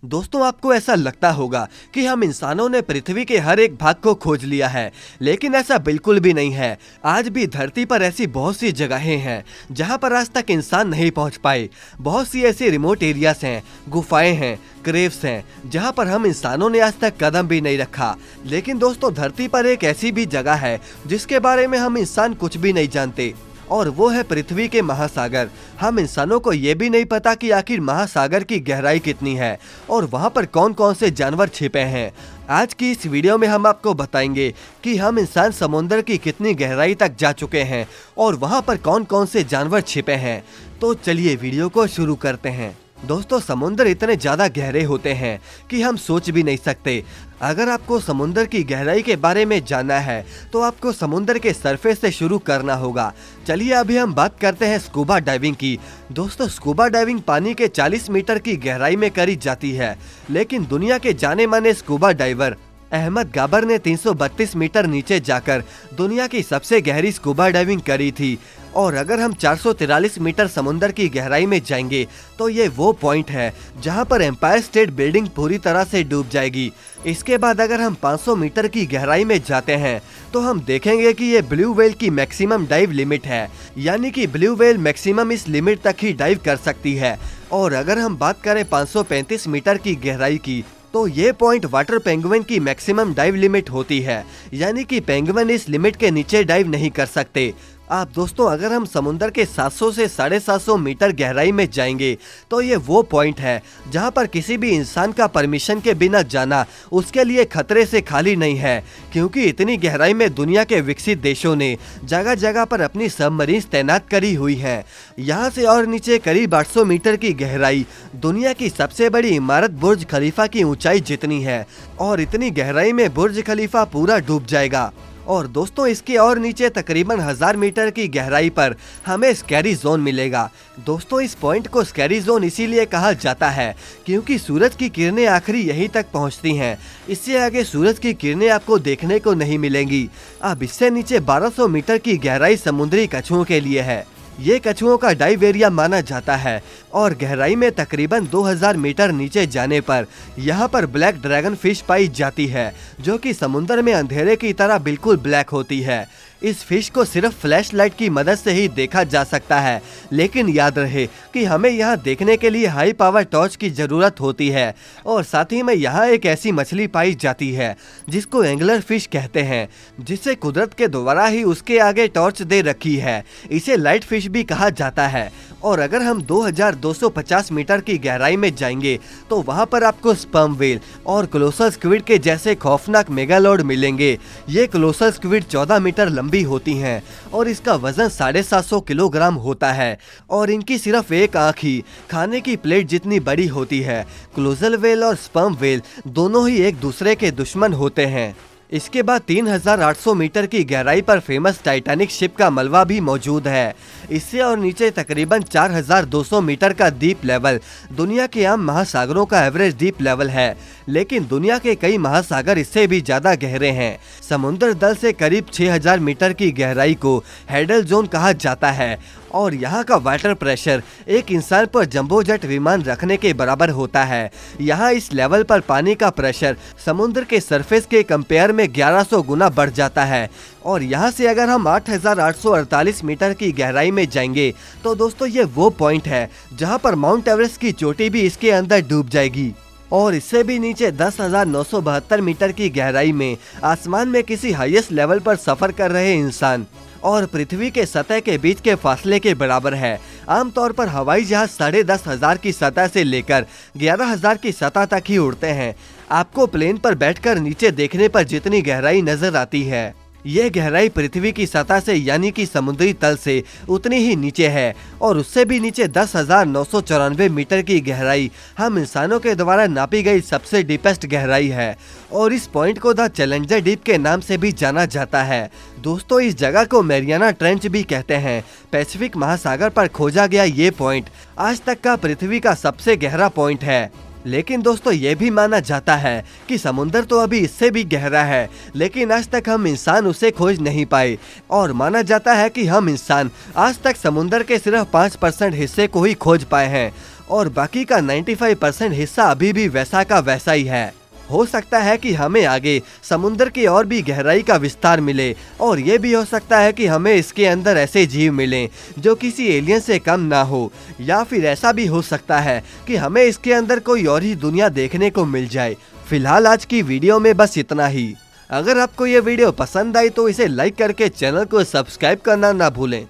दोस्तों, आपको ऐसा लगता होगा कि हम इंसानों ने पृथ्वी के हर एक भाग को खोज लिया है, लेकिन ऐसा बिल्कुल भी नहीं है। आज भी धरती पर ऐसी बहुत सी जगहें हैं जहां पर आज तक इंसान नहीं पहुंच पाए। बहुत सी ऐसी रिमोट एरियाज हैं, गुफाएं हैं, क्रेव्स हैं जहां पर हम इंसानों ने आज तक कदम भी नहीं रखा। लेकिन दोस्तों, धरती पर एक ऐसी भी जगह है जिसके बारे में हम इंसान कुछ भी नहीं जानते, और वो है पृथ्वी के महासागर। हम इंसानों को ये भी नहीं पता कि आखिर महासागर की गहराई कितनी है और वहाँ पर कौन कौन से जानवर छिपे हैं। आज की इस वीडियो में हम आपको बताएंगे कि हम इंसान समुद्र की कितनी गहराई तक जा चुके हैं और वहाँ पर कौन कौन से जानवर छिपे हैं। तो चलिए वीडियो को शुरू करते हैं। दोस्तों, समुद्र इतने ज्यादा गहरे होते हैं कि हम सोच भी नहीं सकते। अगर आपको समुद्र की गहराई के बारे में जानना है तो आपको समुद्र के सरफेस से शुरू करना होगा। चलिए अभी हम बात करते हैं स्कूबा डाइविंग की। दोस्तों, स्कूबा डाइविंग पानी के 40 मीटर की गहराई में करी जाती है, लेकिन दुनिया के जाने माने स्कूबा डाइवर अहमद गाबर ने 332 मीटर नीचे जाकर दुनिया की सबसे गहरी स्कूबा डाइविंग करी थी। और अगर हम 443 मीटर समुद्र की गहराई में जाएंगे तो ये वो पॉइंट है जहां पर एम्पायर स्टेट बिल्डिंग पूरी तरह से डूब जाएगी। इसके बाद अगर हम 500 मीटर की गहराई में जाते हैं तो हम देखेंगे कि ये ब्लू व्हेल की मैक्सिमम डाइव लिमिट है, यानी कि ब्लू व्हेल मैक्सिमम इस लिमिट तक ही डाइव कर सकती है। और अगर हम बात करें 535 मीटर की गहराई की तो ये पॉइंट वाटर पेंगुइन की मैक्सिमम डाइव लिमिट होती है, यानी कि पेंगुइन इस लिमिट के नीचे डाइव नहीं कर सकते। आप दोस्तों, अगर हम समुद्र के 700 से 750 मीटर गहराई में जाएंगे तो ये वो पॉइंट है जहां पर किसी भी इंसान का परमिशन के बिना जाना उसके लिए खतरे से खाली नहीं है, क्योंकि इतनी गहराई में दुनिया के विकसित देशों ने जगह जगह पर अपनी सबमरीन तैनात करी हुई है। यहाँ से और नीचे करीब 800 मीटर की गहराई दुनिया की सबसे बड़ी इमारत बुर्ज खलीफा की ऊंचाई जितनी है, और इतनी गहराई में बुर्ज खलीफा पूरा डूब जाएगा। और दोस्तों, इसके और नीचे तकरीबन 1000 मीटर की गहराई पर हमें स्कैरी जोन मिलेगा। दोस्तों, इस पॉइंट को स्कैरी जोन इसीलिए कहा जाता है क्योंकि सूरज की किरणें आखिरी यहीं तक पहुंचती हैं। इससे आगे सूरज की किरणें आपको देखने को नहीं मिलेंगी। अब इससे नीचे 1200 मीटर की गहराई समुद्री कछुओं के लिए है। ये कछुओं का डाइव एरिया माना जाता है, और गहराई में तकरीबन 2000 मीटर नीचे जाने पर यहाँ पर ब्लैक ड्रैगन फिश पाई जाती है, जो कि समुद्र में अंधेरे की तरह बिल्कुल ब्लैक होती है। इस फिश को सिर्फ फ्लैश लाइट की मदद से ही देखा जा सकता है, लेकिन याद रहे कि हमें यहाँ देखने के लिए हाई पावर टॉर्च की जरूरत होती है। और साथ ही में यहाँ एक ऐसी मछली पाई जाती है जिसको एंगलर फिश कहते हैं, जिसे कुदरत के द्वारा ही उसके आगे टॉर्च दे रखी है। इसे लाइट फिश भी कहा जाता है। और अगर हम 2250 मीटर की गहराई में जाएंगे तो वहाँ पर आपको स्पर्म व्हेल और कोलोसल स्क्विड के जैसे खौफनाक मेगालोड मिलेंगे। ये कोलोसल स्क्विड 14 मीटर लंबी होती हैं और इसका वजन 750 किलोग्राम होता है, और इनकी सिर्फ एक आँख ही खाने की प्लेट जितनी बड़ी होती है। कोलोसल व्हेल और स्पर्म व्हेल दोनों ही एक दूसरे के दुश्मन होते हैं। इसके बाद 3800 मीटर की गहराई पर फेमस टाइटैनिक शिप का मलबा भी मौजूद है। इससे और नीचे तकरीबन 4200 मीटर का डीप लेवल दुनिया के आम महासागरों का एवरेज डीप लेवल है, लेकिन दुनिया के कई महासागर इससे भी ज्यादा गहरे हैं। समुद्र तल से करीब 6000 मीटर की गहराई को हैडल जोन कहा जाता है, और यहाँ का वाटर प्रेशर एक इंसान पर जंबो जेट विमान रखने के बराबर होता है। यहाँ इस लेवल पर पानी का प्रेशर समुद्र के सरफेस के कंपेयर में 1100 गुना बढ़ जाता है। और यहाँ से अगर हम 8848 मीटर की गहराई में जाएंगे तो दोस्तों, ये वो पॉइंट है जहाँ पर माउंट एवरेस्ट की चोटी भी इसके अंदर डूब जाएगी। और इससे भी नीचे 10,972 मीटर की गहराई में आसमान में किसी हाईएस्ट लेवल पर सफर कर रहे इंसान और पृथ्वी के सतह के बीच के फासले के बराबर है। आमतौर पर हवाई जहाज 10,500 की सतह से लेकर 11,000 की सतह तक ही उड़ते हैं। आपको प्लेन पर बैठकर नीचे देखने पर जितनी गहराई नजर आती है, यह गहराई पृथ्वी की सतह से यानी कि समुद्री तल से उतनी ही नीचे है। और उससे भी नीचे 10,994 मीटर की गहराई हम इंसानों के द्वारा नापी गई सबसे डीपेस्ट गहराई है, और इस पॉइंट को द चैलेंजर डीप के नाम से भी जाना जाता है। दोस्तों, इस जगह को मैरियाना ट्रेंच भी कहते हैं। पैसिफिक महासागर पर खोजा गया ये पॉइंट आज तक का पृथ्वी का सबसे गहरा पॉइंट है। लेकिन दोस्तों, ये भी माना जाता है कि समुद्र तो अभी इससे भी गहरा है, लेकिन आज तक हम इंसान उसे खोज नहीं पाए। और माना जाता है कि हम इंसान आज तक समुद्र के सिर्फ 5% हिस्से को ही खोज पाए हैं। और बाकी का 95% हिस्सा अभी भी वैसा का वैसा ही है। हो सकता है कि हमें आगे समुद्र की और भी गहराई का विस्तार मिले, और ये भी हो सकता है कि हमें इसके अंदर ऐसे जीव मिलें जो किसी एलियन से कम ना हो, या फिर ऐसा भी हो सकता है कि हमें इसके अंदर कोई और ही दुनिया देखने को मिल जाए। फिलहाल आज की वीडियो में बस इतना ही। अगर आपको ये वीडियो पसंद आई तो इसे लाइक करके चैनल को सब्सक्राइब करना ना भूलें।